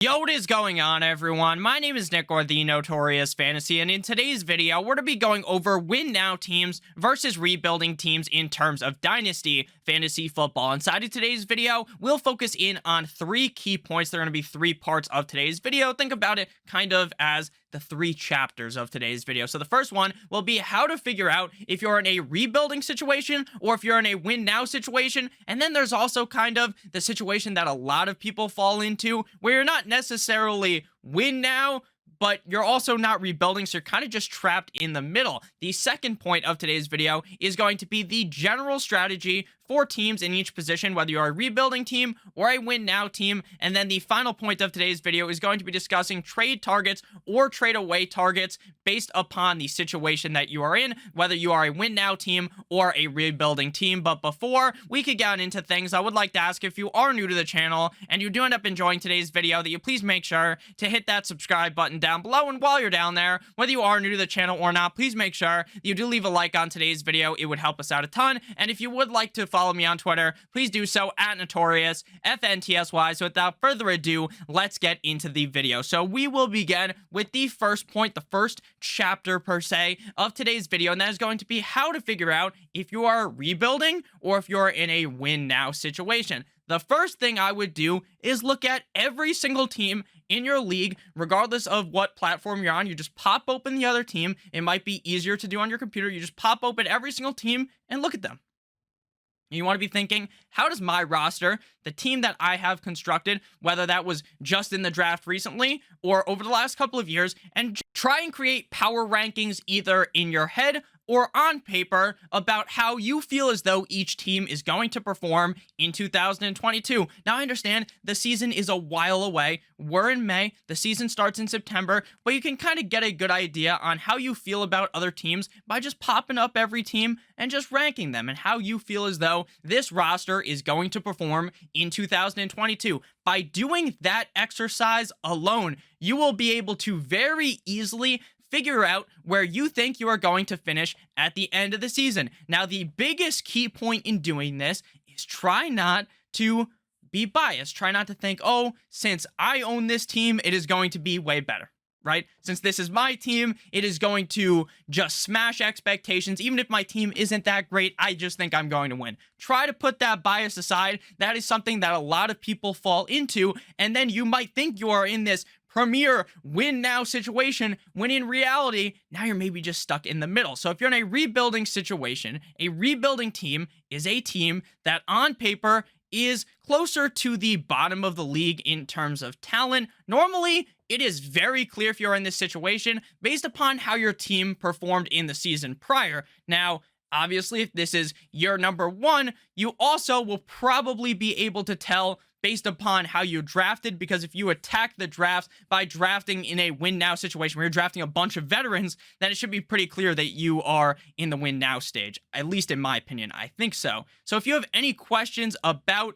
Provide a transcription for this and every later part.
Yo, what is going on, everyone? My name is Nick, or the Notorious Fantasy, and in today's video, we're to be going over win now teams versus rebuilding teams in terms of Dynasty Fantasy Football. Inside of today's video, we'll focus in on 3 key points. There are going to be 3 parts of today's video. Think about it kind of as the 3 chapters of today's video. So the first one will be how to figure out if you're in a rebuilding situation or if you're in a win now situation. And then there's also kind of the situation that a lot of people fall into where you're not necessarily win now, but you're also not rebuilding, so you're kind of just trapped in the middle. The second point of today's video is going to be the general strategy for teams in each position, whether you're a rebuilding team or a win now team. And then the final point of today's video is going to be discussing trade targets or trade away targets based upon the situation that you are in, whether you are a win now team or a rebuilding team. But before we could get into things, I would like to ask, if you are new to the channel and you do end up enjoying today's video, that you please make sure to hit that subscribe button down below. And while you're down there, whether you are new to the channel or not, please make sure you do leave a like on today's video. It would help us out a ton. And if you would like to follow me on Twitter, please do so at Notorious FNTSY. So without further ado, let's get into the video. So we will begin with the first point, the first chapter per se of today's video, and that is going to be how to figure out if you are rebuilding or if you're in a win now situation. The first thing I would do is look at every single team in your league, regardless of what platform you're on. You just pop open the other team. It might be easier to do on your computer. You just pop open every single team and look at them. You want to be thinking, how does my roster, the team that I have constructed, whether that was just in the draft recently or over the last couple of years, and try and create power rankings either in your head or on paper about how you feel as though each team is going to perform in 2022. Now, I understand the season is a while away. We're in May. The season starts in September, but you can kind of get a good idea on how you feel about other teams by just popping up every team and just ranking them and how you feel as though this roster is going to perform in 2022. By doing that exercise alone, you will be able to very easily figure out where you think you are going to finish at the end of the season. Now, the biggest key point in doing this is try not to be biased. Try not to think, oh, since I own this team, it is going to be way better, right? Since this is my team, it is going to just smash expectations. Even if my team isn't that great, I just think I'm going to win. Try to put that bias aside. That is something that a lot of people fall into, and then you might think you are in this premier win now situation, when in reality, now you're maybe just stuck in the middle. So if you're in a rebuilding situation, a rebuilding team is a team that on paper is closer to the bottom of the league in terms of talent. Normally, it is very clear if you're in this situation based upon how your team performed in the season prior. Now, obviously, if this is year number 1, you also will probably be able to tell based upon how you drafted, because if you attack the drafts by drafting in a win now situation where you're drafting a bunch of veterans, then it should be pretty clear that you are in the win now stage. At least in my opinion, I think so. So if you have any questions about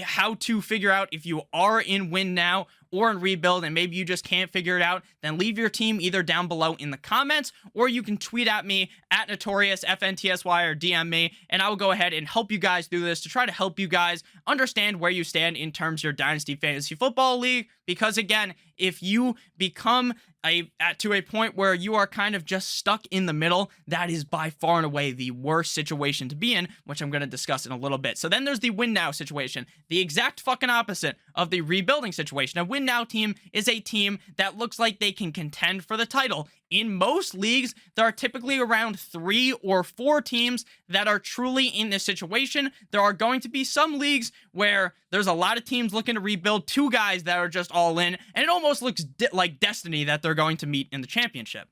how to figure out if you are in win now or in rebuild, and maybe you just can't figure it out, then leave your team either down below in the comments, or you can tweet at me at Notorious FNTSY or DM me, and I will go ahead and help you guys do this to try to help you guys understand where you stand in terms of your Dynasty Fantasy Football League. Because again, if you become to a point where you are kind of just stuck in the middle, that is by far and away the worst situation to be in, which I'm going to discuss in a little bit. So then there's the win now situation, the exact fucking opposite of the rebuilding situation. A win now team is a team that looks like they can contend for the title. In most leagues, there are typically around 3 or 4 teams that are truly in this situation. There are going to be some leagues where there's a lot of teams looking to rebuild, 2 guys that are just all in, and it almost looks like destiny that they're going to meet in the championship.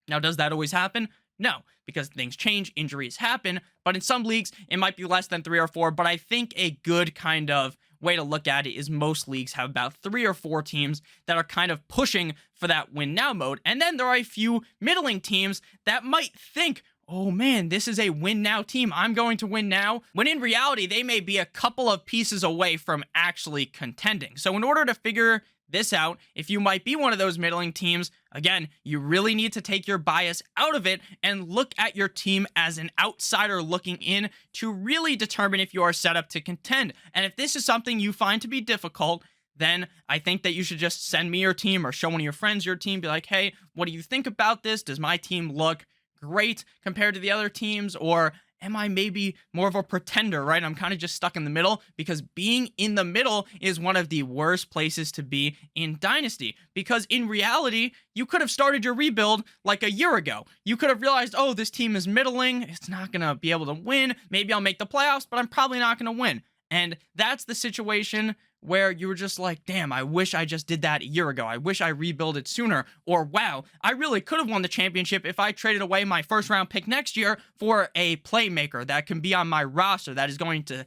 Now, does that always happen? No, because things change, injuries happen, but in some leagues, it might be less than 3 or 4, but I think a good kind of way to look at it is most leagues have about 3 or 4 teams that are kind of pushing for that win now mode. And then there are a few middling teams that might think, oh man, this is a win now team, I'm going to win now, when in reality, they may be a couple of pieces away from actually contending. So in order to figure this out, if you might be one of those middling teams, again, you really need to take your bias out of it and look at your team as an outsider looking in to really determine if you are set up to contend. And if this is something you find to be difficult, then I think that you should just send me your team or show one of your friends your team. Be like, hey, what do you think about this? Does my team look great compared to the other teams? Or am I maybe more of a pretender, right? I'm kind of just stuck in the middle, because being in the middle is one of the worst places to be in Dynasty, because in reality, you could have started your rebuild like a year ago. You could have realized, oh, this team is middling. It's not going to be able to win. Maybe I'll make the playoffs, but I'm probably not going to win. And that's the situation where you were just like, damn, I wish I just did that a year ago. I wish I rebuilt it sooner. Or, wow, I really could have won the championship if I traded away my first round pick next year for a playmaker that can be on my roster that is going to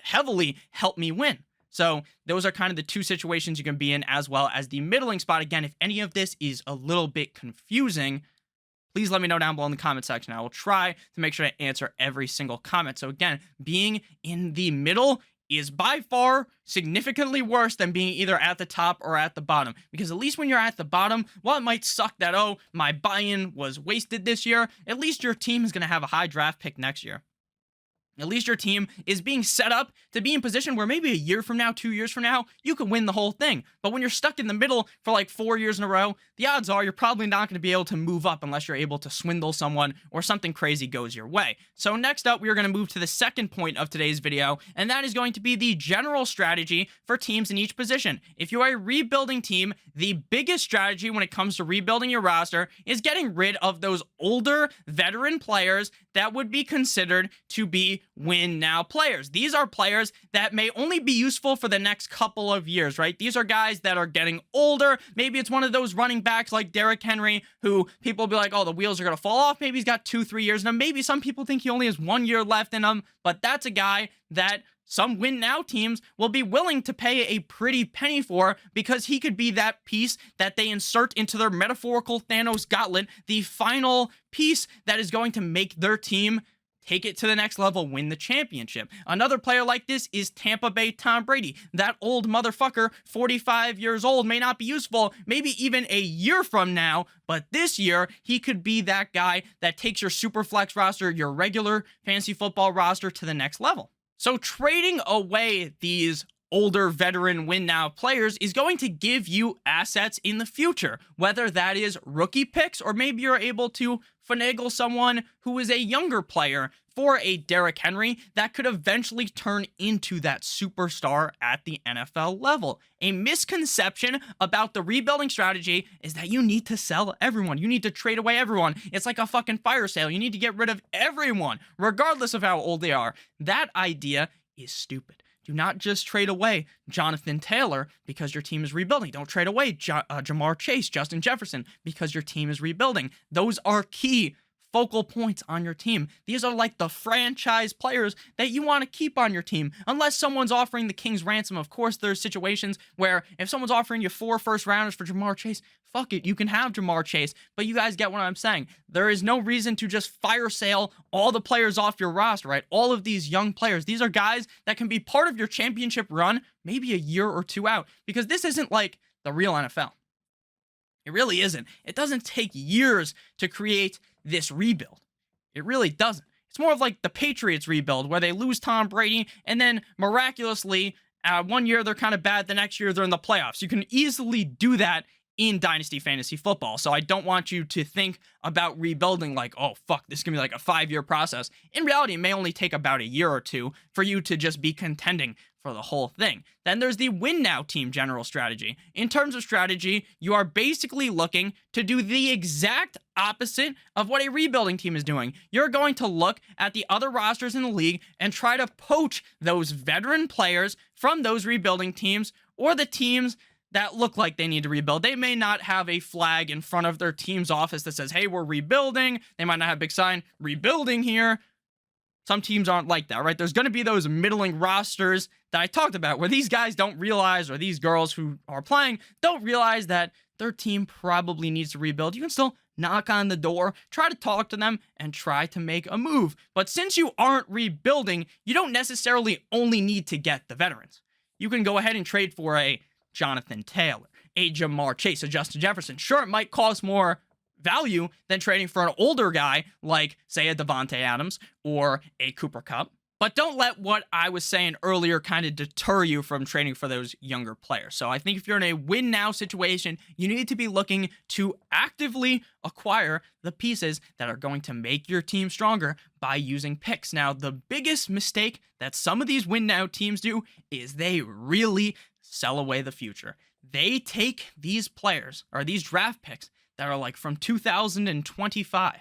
heavily help me win. So those are kind of the two situations you can be in, as well as the middling spot. Again, if any of this is a little bit confusing, please let me know down below in the comment section. I will try to make sure to answer every single comment. So again, being in the middle is by far significantly worse than being either at the top or at the bottom. Because at least when you're at the bottom, while it might suck that, oh, my buy-in was wasted this year, at least your team is going to have a high draft pick next year. At least your team is being set up to be in position where maybe a year from now, 2 years from now, you can win the whole thing. But when you're stuck in the middle for like 4 years in a row, the odds are you're probably not going to be able to move up unless you're able to swindle someone or something crazy goes your way. So next up, we are going to move to the second point of today's video, and that is going to be the general strategy for teams in each position. If you are a rebuilding team, the biggest strategy when it comes to rebuilding your roster is getting rid of those older veteran players that would be considered to be win now players. These are players that may only be useful for the next couple of years, right? These are guys that are getting older. Maybe it's one of those running backs like Derrick Henry, who people will be like, oh, the wheels are going to fall off. Maybe he's got 2-3 years in him. Maybe some people think he only has 1 year left in him, but that's a guy that some win now teams will be willing to pay a pretty penny for, because he could be that piece that they insert into their metaphorical Thanos gauntlet, the final piece that is going to make their team take it to the next level, win the championship. Another player like this is Tampa Bay Tom Brady. That old motherfucker, 45 years old, may not be useful, maybe even a year from now, but this year, he could be that guy that takes your superflex roster, your regular fantasy football roster, to the next level. So trading away these older veteran win now players is going to give you assets in the future, whether that is rookie picks, or maybe you're able to finagle someone who is a younger player for a Derrick Henry that could eventually turn into that superstar at the NFL level. A misconception about the rebuilding strategy is that you need to sell everyone. You need to trade away everyone. It's like a fucking fire sale. You need to get rid of everyone, regardless of how old they are. That idea is stupid. Do not just trade away Jonathan Taylor because your team is rebuilding. Don't trade away Jamar Chase, Justin Jefferson, because your team is rebuilding. Those are key focal points on your team. These are like the franchise players that you want to keep on your team. Unless someone's offering the king's ransom. Of course, there's situations where if someone's offering you 4 first rounders for Jamar Chase, fuck it, you can have Jamar Chase. But you guys get what I'm saying. There is no reason to just fire sale all the players off your roster, right? All of these young players. These are guys that can be part of your championship run maybe a year or two out. Because this isn't like the real NFL. It really isn't. It doesn't take years to create this rebuild. It really doesn't. It's more of like the Patriots rebuild, where they lose Tom Brady and then miraculously 1 year they're kind of bad, the next year they're in the playoffs. You can easily do that in Dynasty Fantasy Football. So I don't want you to think about rebuilding like, oh, fuck, this is going to be like a 5-year process. In reality, it may only take about a year or two for you to just be contending for the whole thing. Then there's the win now team general strategy. In terms of strategy, you are basically looking to do the exact opposite of what a rebuilding team is doing. You're going to look at the other rosters in the league and try to poach those veteran players from those rebuilding teams, or the teams that look like they need to rebuild. They may not have a flag in front of their team's office that says, hey, we're rebuilding. They might not have a big sign, rebuilding here. Some teams aren't like that, right? There's going to be those middling rosters that I talked about where these guys don't realize, or these girls who are playing don't realize that their team probably needs to rebuild. You can still knock on the door, try to talk to them, and try to make a move. But since you aren't rebuilding, you don't necessarily only need to get the veterans. You can go ahead and trade for a Jonathan Taylor, a Jamar Chase, a Justin Jefferson. Sure, it might cost more value than trading for an older guy like, say, a Devontae Adams or a Cooper Kupp, But don't let what I was saying earlier kind of deter you from trading for those younger players. So I think if you're in a win now situation, you need to be looking to actively acquire the pieces that are going to make your team stronger by using picks. Now, the biggest mistake that some of these win now teams do is they really sell away the future. They take these players or these draft picks that are like from 2025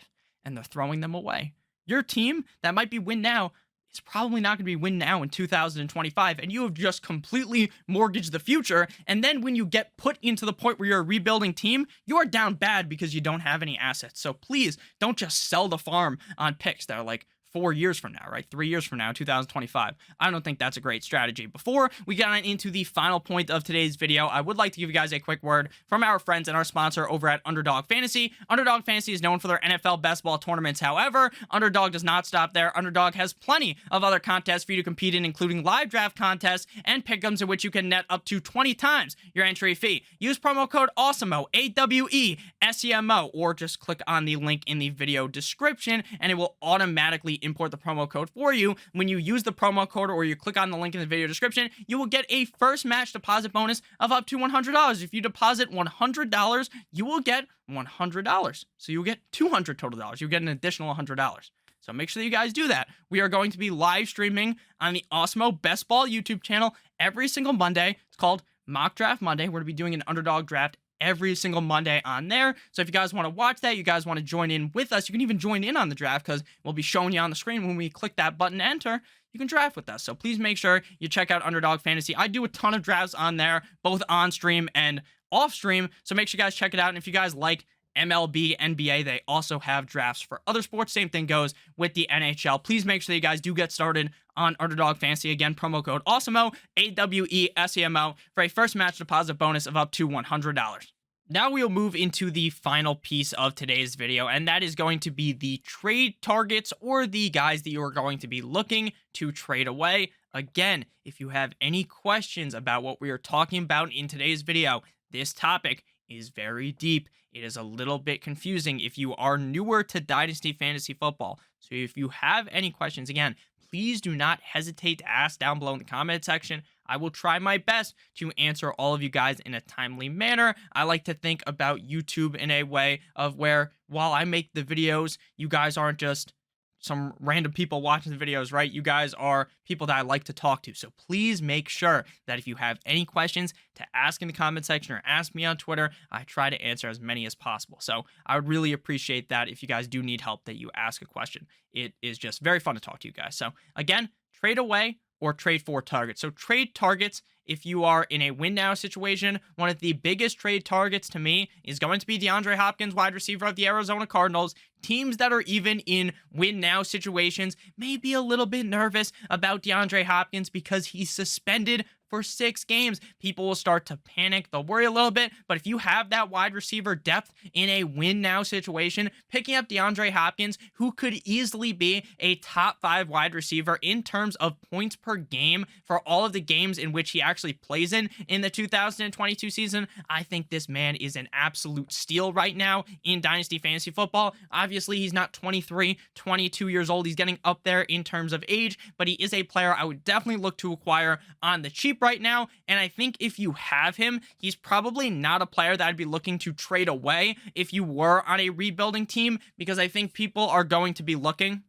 and they're throwing them away. Your team that might be win now is probably not going to be win now in 2025, and you have just completely mortgaged the future. And then when you get put into the point where you're a rebuilding team, you are down bad because you don't have any assets. So please don't just sell the farm on picks that are like 4 years from now, right? 3 years from now, 2025. I don't think that's a great strategy. Before we get on into the final point of today's video, I would like to give you guys a quick word from our friends and our sponsor over at Underdog Fantasy. Underdog Fantasy is known for their NFL best ball tournaments. However, Underdog does not stop there. Underdog has plenty of other contests for you to compete in, including live draft contests and pick'ems in which you can net up to 20 times your entry fee. Use promo code Awesemo, AWESEMO, or just click on the link in the video description and it will automatically import the promo code for you. When you use the promo code or you click on the link in the video description, you will get a first match deposit bonus of up to $100. If you deposit $100, you will get $100. So you'll get $200 total dollars. You get an additional $100. So make sure that you guys do that. We are going to be live streaming on the Awesemo Best Ball YouTube channel every single Monday. It's called Mock Draft Monday. We're going to be doing an underdog draft every single Monday on there. So if you guys want to watch that, you guys want to join in with us, you can even join in on the draft because we'll be showing you on the screen when we click that button to enter, you can draft with us. So please make sure you check out Underdog Fantasy. I do a ton of drafts on there, both on stream and off stream. So make sure you guys check it out. And if you guys like MLB, NBA, they also have drafts for other sports. Same thing goes with the NHL. Please make sure that you guys do get started on Underdog Fantasy. Again, promo code Awesemo, AWESEMO, for a first match deposit bonus of up to $100. Now we'll move into the final piece of today's video, and that is going to be the trade targets or the guys that you are going to be looking to trade away. Again, if you have any questions about what we are talking about in today's video, this topic is very deep. It is a little bit confusing if you are newer to Dynasty Fantasy Football. So if you have any questions, again, please do not hesitate to ask down below in the comment section. I will try my best to answer all of you guys in a timely manner. I like to think about YouTube in a way of where while I make the videos, you guys aren't just some random people watching the videos, right? You guys are people that I like to talk to. So please make sure that if you have any questions to ask in the comment section or ask me on Twitter, I try to answer as many as possible. So I would really appreciate that if you guys do need help that you ask a question. It is just very fun to talk to you guys. So again, trade away or trade for targets. So trade targets, if you are in a win now situation, one of the biggest trade targets to me is going to be DeAndre Hopkins, wide receiver of the Arizona Cardinals. Teams that are even in win now situations may be a little bit nervous about DeAndre Hopkins because he's suspended for 6 games. People will start to panic. They'll worry a little bit. But if you have that wide receiver depth in a win now situation, picking up DeAndre Hopkins, who could easily be a top 5 wide receiver in terms of points per game for all of the games in which he actually plays in the 2022 season, I think this man is an absolute steal right now in Dynasty Fantasy Football. Obviously, he's not 23, 22 years old. He's getting up there in terms of age, but he is a player I would definitely look to acquire on the cheap right now. And I think if you have him, he's probably not a player that I'd be looking to trade away if you were on a rebuilding team, because I think people are going to be looking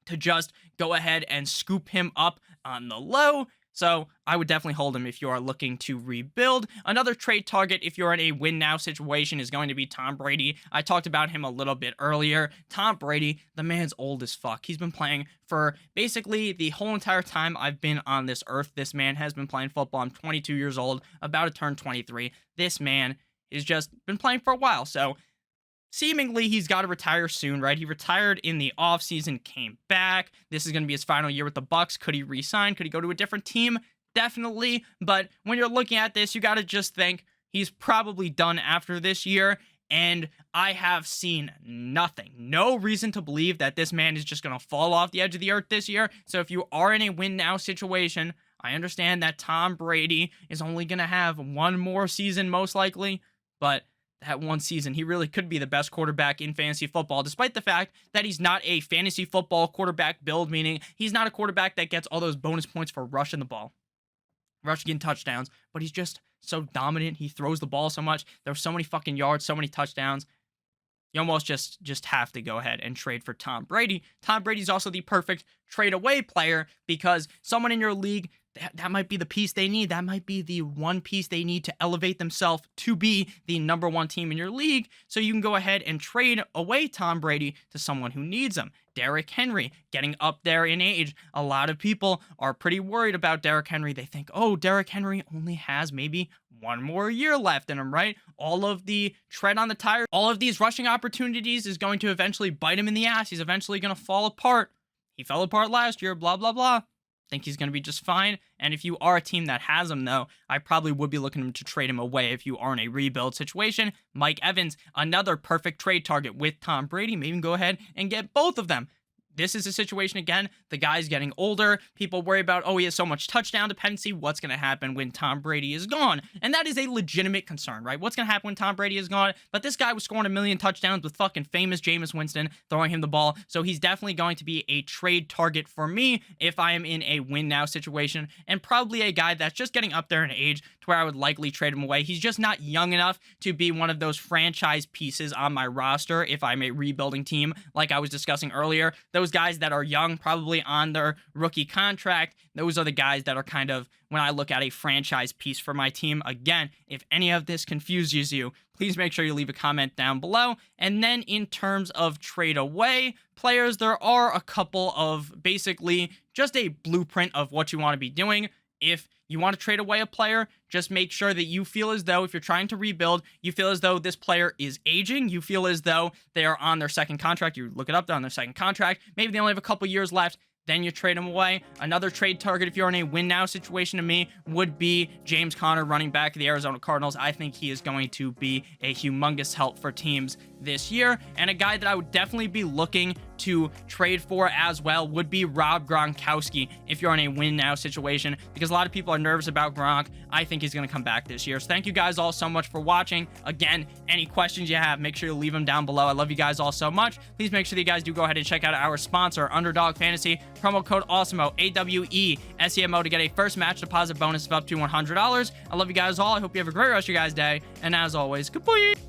to just go ahead and scoop him up on the low. So I would definitely hold him if you are looking to rebuild. Another trade target if you're in a win now situation is going to be Tom Brady. I talked about him a little bit earlier. Tom Brady, the man's old as fuck. He's been playing for basically the whole entire time I've been on this earth. This man has been playing football. I'm 22 years old, about to turn 23. This man has just been playing for a while. So seemingly, he's got to retire soon, right? He retired in the offseason, came back. This is going to be his final year with the Bucs. Could he re-sign? Could he go to a different team? Definitely. But when you're looking at this, you got to just think he's probably done after this year. And I have seen nothing. No reason to believe that this man is just going to fall off the edge of the earth this year. So if you are in a win-now situation, I understand that Tom Brady is only going to have one more season most likely. But that one season, he really could be the best quarterback in fantasy football, despite the fact that he's not a fantasy football quarterback build, meaning he's not a quarterback that gets all those bonus points for rushing the ball, rushing in touchdowns, but he's just so dominant. He throws the ball so much. There's so many fucking yards, so many touchdowns. You almost just have to go ahead and trade for Tom Brady. Tom Brady's also the perfect trade away player because someone in your league, that might be the piece they need. That might be the one piece they need to elevate themselves to be the number one team in your league. So you can go ahead and trade away Tom Brady to someone who needs him. Derrick Henry, getting up there in age. A lot of people are pretty worried about Derrick Henry. They think, oh, Derrick Henry only has maybe one more year left in him, right? All of the tread on the tire, all of these rushing opportunities is going to eventually bite him in the ass. He's eventually going to fall apart. He fell apart last year, blah, blah, blah. Think he's going to be just fine. And if you are a team that has him, though, I probably would be looking to trade him away if you are in a rebuild situation. Mike Evans, another perfect trade target with Tom Brady. Maybe go ahead and get both of them. This is a situation, again, the guy's getting older. People worry about, oh, he has so much touchdown dependency. What's going to happen when Tom Brady is gone? And that is a legitimate concern, right? What's going to happen when Tom Brady is gone? But this guy was scoring 1 million touchdowns with fucking famous Jameis Winston throwing him the ball. So he's definitely going to be a trade target for me if I am in a win now situation, and probably a guy that's just getting up there in age to where I would likely trade him away. He's just not young enough to be one of those franchise pieces on my roster if I'm a rebuilding team like I was discussing earlier. Those guys that are young, probably on their rookie contract, those are the guys that are kind of, when I look at a franchise piece for my team. Again, if any of this confuses you, please make sure you leave a comment down below. And then in terms of trade away players, there are a couple of basically just a blueprint of what you want to be doing. If you want to trade away a player, just make sure that you feel as though, if you're trying to rebuild, you feel as though this player is aging. You feel as though they are on their second contract. You look it up, they're on their second contract. Maybe they only have a couple years left. Then you trade him away. Another trade target, if you're in a win now situation to me, would be James Conner, running back of the Arizona Cardinals. I think he is going to be a humongous help for teams this year. And a guy that I would definitely be looking to trade for as well would be Rob Gronkowski if you're in a win now situation, because a lot of people are nervous about Gronk. I think he's going to come back this year. So thank you guys all so much for watching. Again, any questions you have, make sure you leave them down below. I love you guys all so much. Please make sure that you guys do go ahead and check out our sponsor, Underdog Fantasy. Promo code Awesemo, AWESEMO, to get a first match deposit bonus of up to $100. I love you guys all. I hope you have a great rest of your guys' day. And as always, goodbye.